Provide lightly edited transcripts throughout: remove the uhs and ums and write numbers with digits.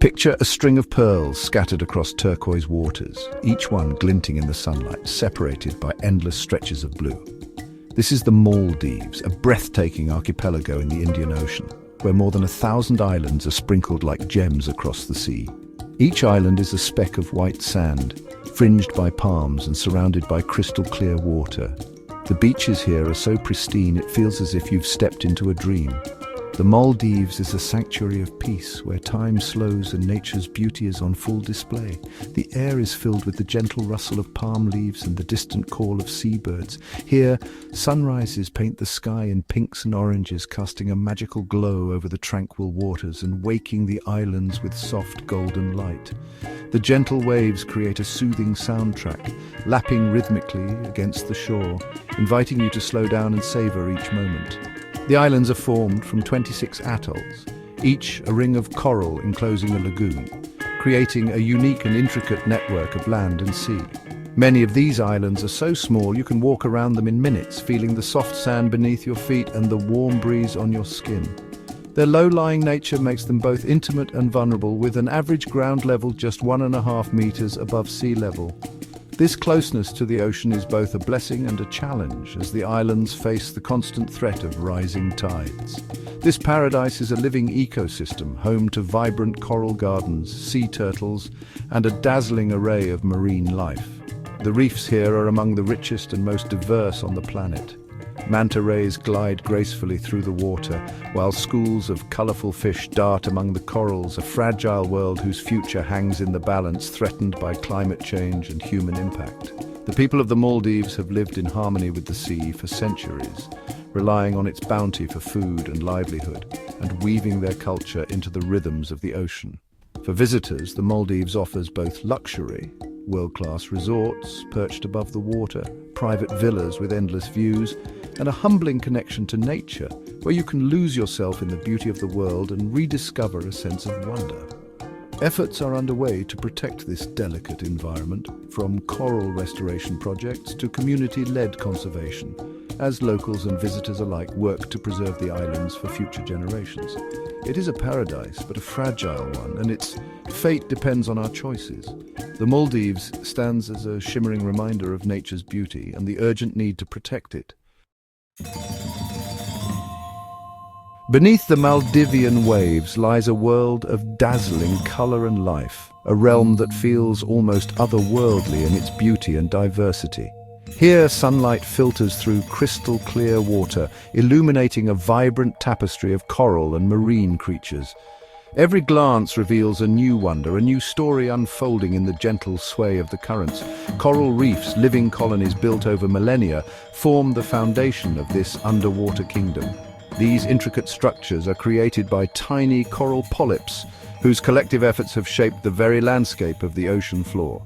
Picture a string of pearls scattered across turquoise waters, each one glinting in the sunlight, separated by endless stretches of blue. This is the Maldives, a breathtaking archipelago in the Indian Ocean, where more than 1,000 islands are sprinkled like gems across the sea. Each island is a speck of white sand, fringed by palms and surrounded by crystal-clear water. The beaches here are so pristine it feels as if you've stepped into a dream. The Maldives is a sanctuary of peace, where time slows and nature's beauty is on full display. The air is filled with the gentle rustle of palm leaves and the distant call of seabirds. Here, sunrises paint the sky in pinks and oranges, casting a magical glow over the tranquil waters and waking the islands with soft golden light. The gentle waves create a soothing soundtrack, lapping rhythmically against the shore, inviting you to slow down and savor each moment. The islands are formed from 26 atolls, each a ring of coral enclosing a lagoon, creating a unique and intricate network of land and sea. Many of these islands are so small you can walk around them in minutes, feeling the soft sand beneath your feet and the warm breeze on your skin. Their low-lying nature makes them both intimate and vulnerable, with an average ground level just 1.5 meters above sea level. This closeness to the ocean is both a blessing and a challenge, as the islands face the constant threat of rising tides. This paradise is a living ecosystem, home to vibrant coral gardens, sea turtles, and a dazzling array of marine life. The reefs here are among the richest and most diverse on the planet. Manta rays glide gracefully through the water, while schools of colorful fish dart among the corals, a fragile world whose future hangs in the balance, threatened by climate change and human impact. The people of the Maldives have lived in harmony with the sea for centuries, relying on its bounty for food and livelihood, and weaving their culture into the rhythms of the ocean. For visitors, the Maldives offers both luxury, world-class resorts perched above the water, private villas with endless views, and a humbling connection to nature, where you can lose yourself in the beauty of the world and rediscover a sense of wonder. Efforts are underway to protect this delicate environment, from coral restoration projects to community-led conservation, as locals and visitors alike work to preserve the islands for future generations. It is a paradise, but a fragile one, and its fate depends on our choices. The Maldives stands as a shimmering reminder of nature's beauty and the urgent need to protect it. Beneath the Maldivian waves lies a world of dazzling color and life, a realm that feels almost otherworldly in its beauty and diversity. Here, sunlight filters through crystal-clear water, illuminating a vibrant tapestry of coral and marine creatures. Every glance reveals a new wonder, a new story unfolding in the gentle sway of the currents. Coral reefs, living colonies built over millennia, form the foundation of this underwater kingdom. These intricate structures are created by tiny coral polyps, whose collective efforts have shaped the very landscape of the ocean floor.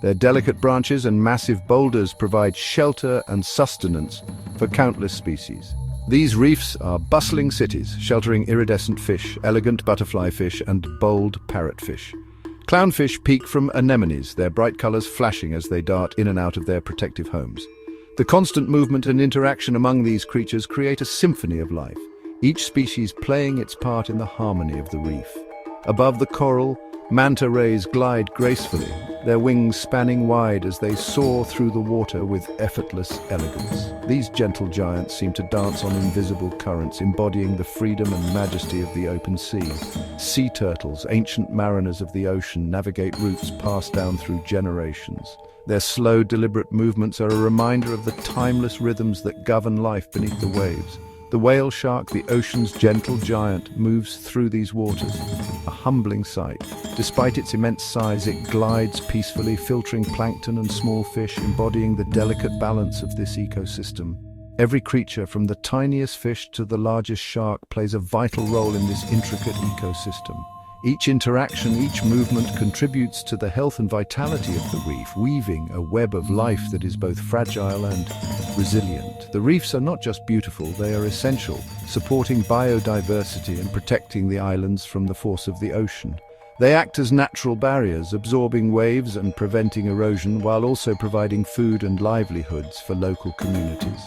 Their delicate branches and massive boulders provide shelter and sustenance for countless species. These reefs are bustling cities, sheltering iridescent fish, elegant butterfly fish, and bold parrotfish. Clownfish peek from anemones, their bright colors flashing as they dart in and out of their protective homes. The constant movement and interaction among these creatures create a symphony of life, each species playing its part in the harmony of the reef. Above the coral, manta rays glide gracefully, their wings spanning wide as they soar through the water with effortless elegance. These gentle giants seem to dance on invisible currents, embodying the freedom and majesty of the open sea. Sea turtles, ancient mariners of the ocean, navigate routes passed down through generations. Their slow, deliberate movements are a reminder of the timeless rhythms that govern life beneath the waves. The whale shark, the ocean's gentle giant, moves through these waters, a humbling sight. Despite its immense size, it glides peacefully, filtering plankton and small fish, embodying the delicate balance of this ecosystem. Every creature, from the tiniest fish to the largest shark, plays a vital role in this intricate ecosystem. Each interaction, each movement contributes to the health and vitality of the reef, weaving a web of life that is both fragile and resilient. The reefs are not just beautiful, they are essential, supporting biodiversity and protecting the islands from the force of the ocean. They act as natural barriers, absorbing waves and preventing erosion, while also providing food and livelihoods for local communities.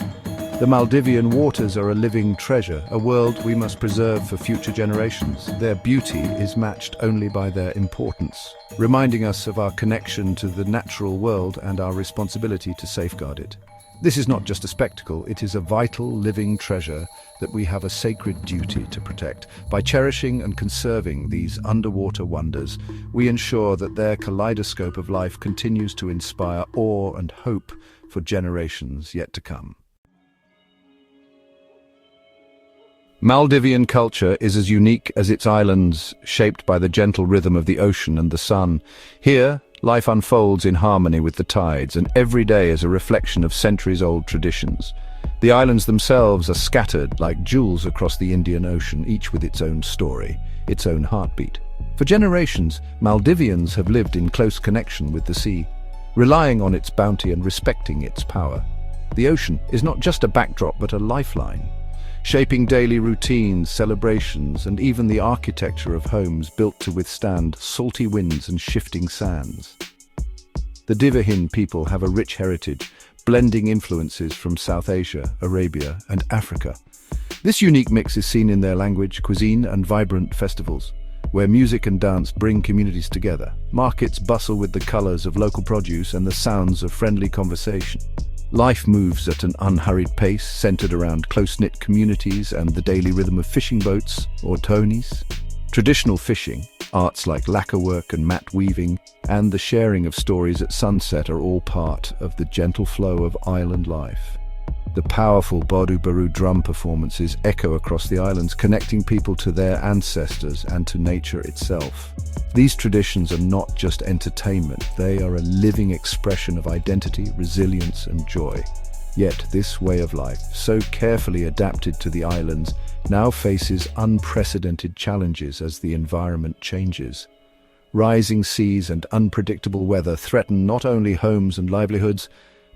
The Maldivian waters are a living treasure, a world we must preserve for future generations. Their beauty is matched only by their importance, reminding us of our connection to the natural world and our responsibility to safeguard it. This is not just a spectacle, it is a vital, living treasure that we have a sacred duty to protect. By cherishing and conserving these underwater wonders, we ensure that their kaleidoscope of life continues to inspire awe and hope for generations yet to come. Maldivian culture is as unique as its islands, shaped by the gentle rhythm of the ocean and the sun. Here, life unfolds in harmony with the tides, and every day is a reflection of centuries-old traditions. The islands themselves are scattered like jewels across the Indian Ocean, each with its own story, its own heartbeat. For generations, Maldivians have lived in close connection with the sea, relying on its bounty and respecting its power. The ocean is not just a backdrop but a lifeline, shaping daily routines, celebrations, and even the architecture of homes built to withstand salty winds and shifting sands. The Divahin people have a rich heritage, blending influences from South Asia, Arabia, and Africa. This unique mix is seen in their language, cuisine, and vibrant festivals, where music and dance bring communities together. Markets bustle with the colors of local produce and the sounds of friendly conversation. Life moves at an unhurried pace, centered around close-knit communities and the daily rhythm of fishing boats, or tonis. Traditional fishing, arts like lacquerwork and mat weaving, and the sharing of stories at sunset are all part of the gentle flow of island life. The powerful Badu Baru drum performances echo across the islands, connecting people to their ancestors and to nature itself. These traditions are not just entertainment, they are a living expression of identity, resilience, and joy. Yet this way of life, so carefully adapted to the islands, now faces unprecedented challenges as the environment changes. Rising seas and unpredictable weather threaten not only homes and livelihoods,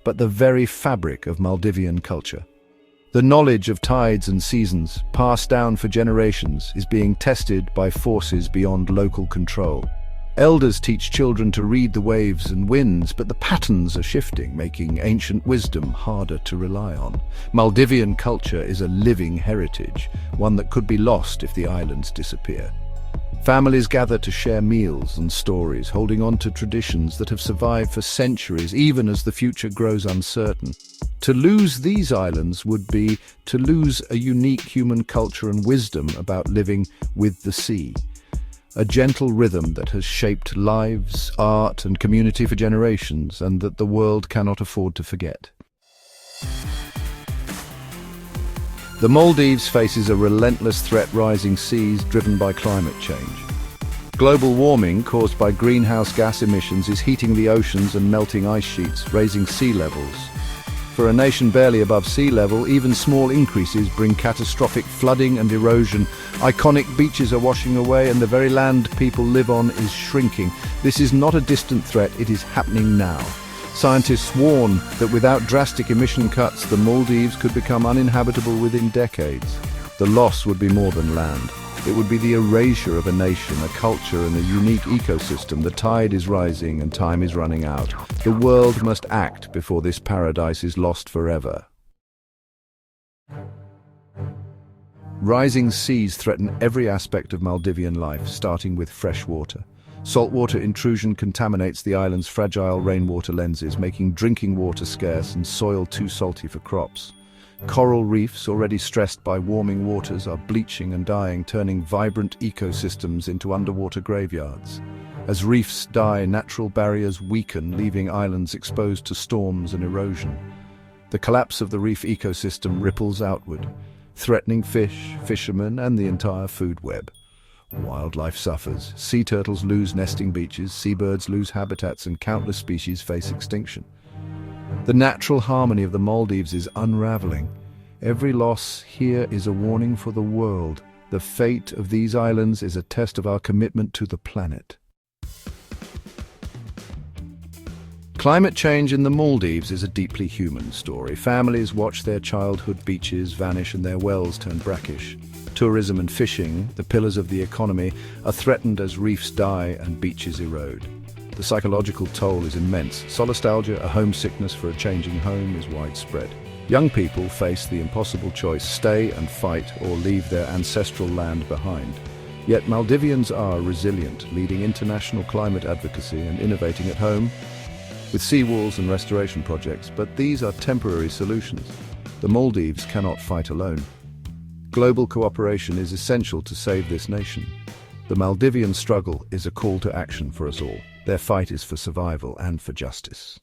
but the very fabric of Maldivian culture. The knowledge of tides and seasons, passed down for generations, is being tested by forces beyond local control. Elders teach children to read the waves and winds, but the patterns are shifting, making ancient wisdom harder to rely on. Maldivian culture is a living heritage, one that could be lost if the islands disappear. Families gather to share meals and stories, holding on to traditions that have survived for centuries, even as the future grows uncertain. To lose these islands would be to lose a unique human culture and wisdom about living with the sea. A gentle rhythm that has shaped lives, art, and community for generations, and that the world cannot afford to forget. The Maldives faces a relentless threat: rising seas driven by climate change. Global warming caused by greenhouse gas emissions is heating the oceans and melting ice sheets, raising sea levels. For a nation barely above sea level, even small increases bring catastrophic flooding and erosion. Iconic beaches are washing away, and the very land people live on is shrinking. This is not a distant threat, it is happening now. Scientists warn that without drastic emission cuts, the Maldives could become uninhabitable within decades. The loss would be more than land. It would be the erasure of a nation, a culture, and a unique ecosystem. The tide is rising and time is running out. The world must act before this paradise is lost forever. Rising seas threaten every aspect of Maldivian life, starting with fresh water. Saltwater intrusion contaminates the island's fragile rainwater lenses, making drinking water scarce and soil too salty for crops. Coral reefs, already stressed by warming waters, are bleaching and dying, turning vibrant ecosystems into underwater graveyards. As reefs die, natural barriers weaken, leaving islands exposed to storms and erosion. The collapse of the reef ecosystem ripples outward, threatening fish, fishermen, and the entire food web. Wildlife suffers. Sea turtles lose nesting beaches, seabirds lose habitats, and countless species face extinction. The natural harmony of the Maldives is unraveling. Every loss here is a warning for the world. The fate of these islands is a test of our commitment to the planet. Climate change in the Maldives is a deeply human story. Families watch their childhood beaches vanish and their wells turn brackish. Tourism and fishing, the pillars of the economy, are threatened as reefs die and beaches erode. The psychological toll is immense. Solastalgia, a homesickness for a changing home, is widespread. Young people face the impossible choice: stay and fight or leave their ancestral land behind. Yet Maldivians are resilient, leading international climate advocacy and innovating at home with seawalls and restoration projects. But these are temporary solutions. The Maldives cannot fight alone. Global cooperation is essential to save this nation. The Maldivian struggle is a call to action for us all. Their fight is for survival and for justice.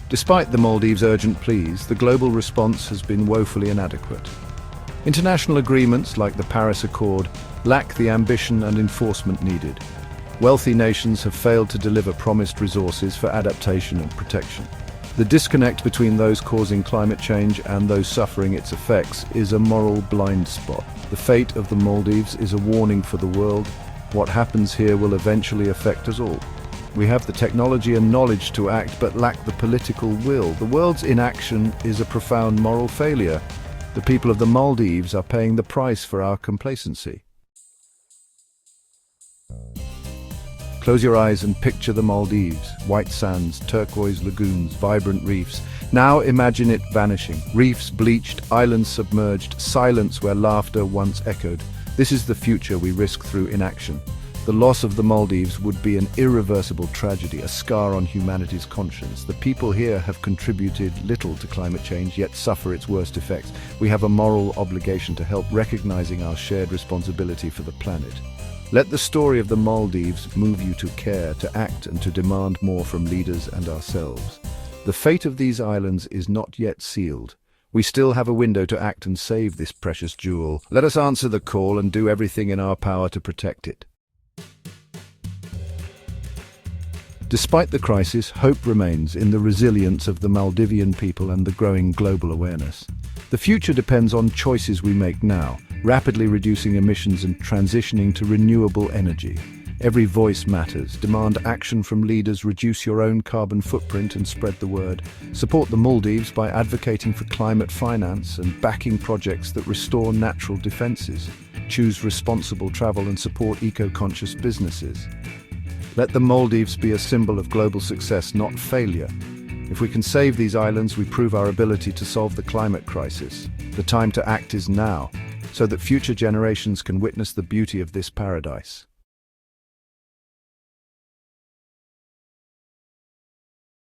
Despite the Maldives' urgent pleas, the global response has been woefully inadequate. International agreements like the Paris Accord lack the ambition and enforcement needed. Wealthy nations have failed to deliver promised resources for adaptation and protection. The disconnect between those causing climate change and those suffering its effects is a moral blind spot. The fate of the Maldives is a warning for the world. What happens here will eventually affect us all. We have the technology and knowledge to act, but lack the political will. The world's inaction is a profound moral failure. The people of the Maldives are paying the price for our complacency. Close your eyes and picture the Maldives. White sands, turquoise lagoons, vibrant reefs. Now imagine it vanishing. Reefs bleached, islands submerged, silence where laughter once echoed. This is the future we risk through inaction. The loss of the Maldives would be an irreversible tragedy, a scar on humanity's conscience. The people here have contributed little to climate change, yet suffer its worst effects. We have a moral obligation to help, recognizing our shared responsibility for the planet. Let the story of the Maldives move you to care, to act, and to demand more from leaders and ourselves. The fate of these islands is not yet sealed. We still have a window to act and save this precious jewel. Let us answer the call and do everything in our power to protect it. Despite the crisis, hope remains in the resilience of the Maldivian people and the growing global awareness. The future depends on choices we make now, rapidly reducing emissions and transitioning to renewable energy. Every voice matters. Demand action from leaders, reduce your own carbon footprint and spread the word. Support the Maldives by advocating for climate finance and backing projects that restore natural defenses. Choose responsible travel and support eco-conscious businesses. Let the Maldives be a symbol of global success, not failure. If we can save these islands, we prove our ability to solve the climate crisis. The time to act is now, so that future generations can witness the beauty of this paradise.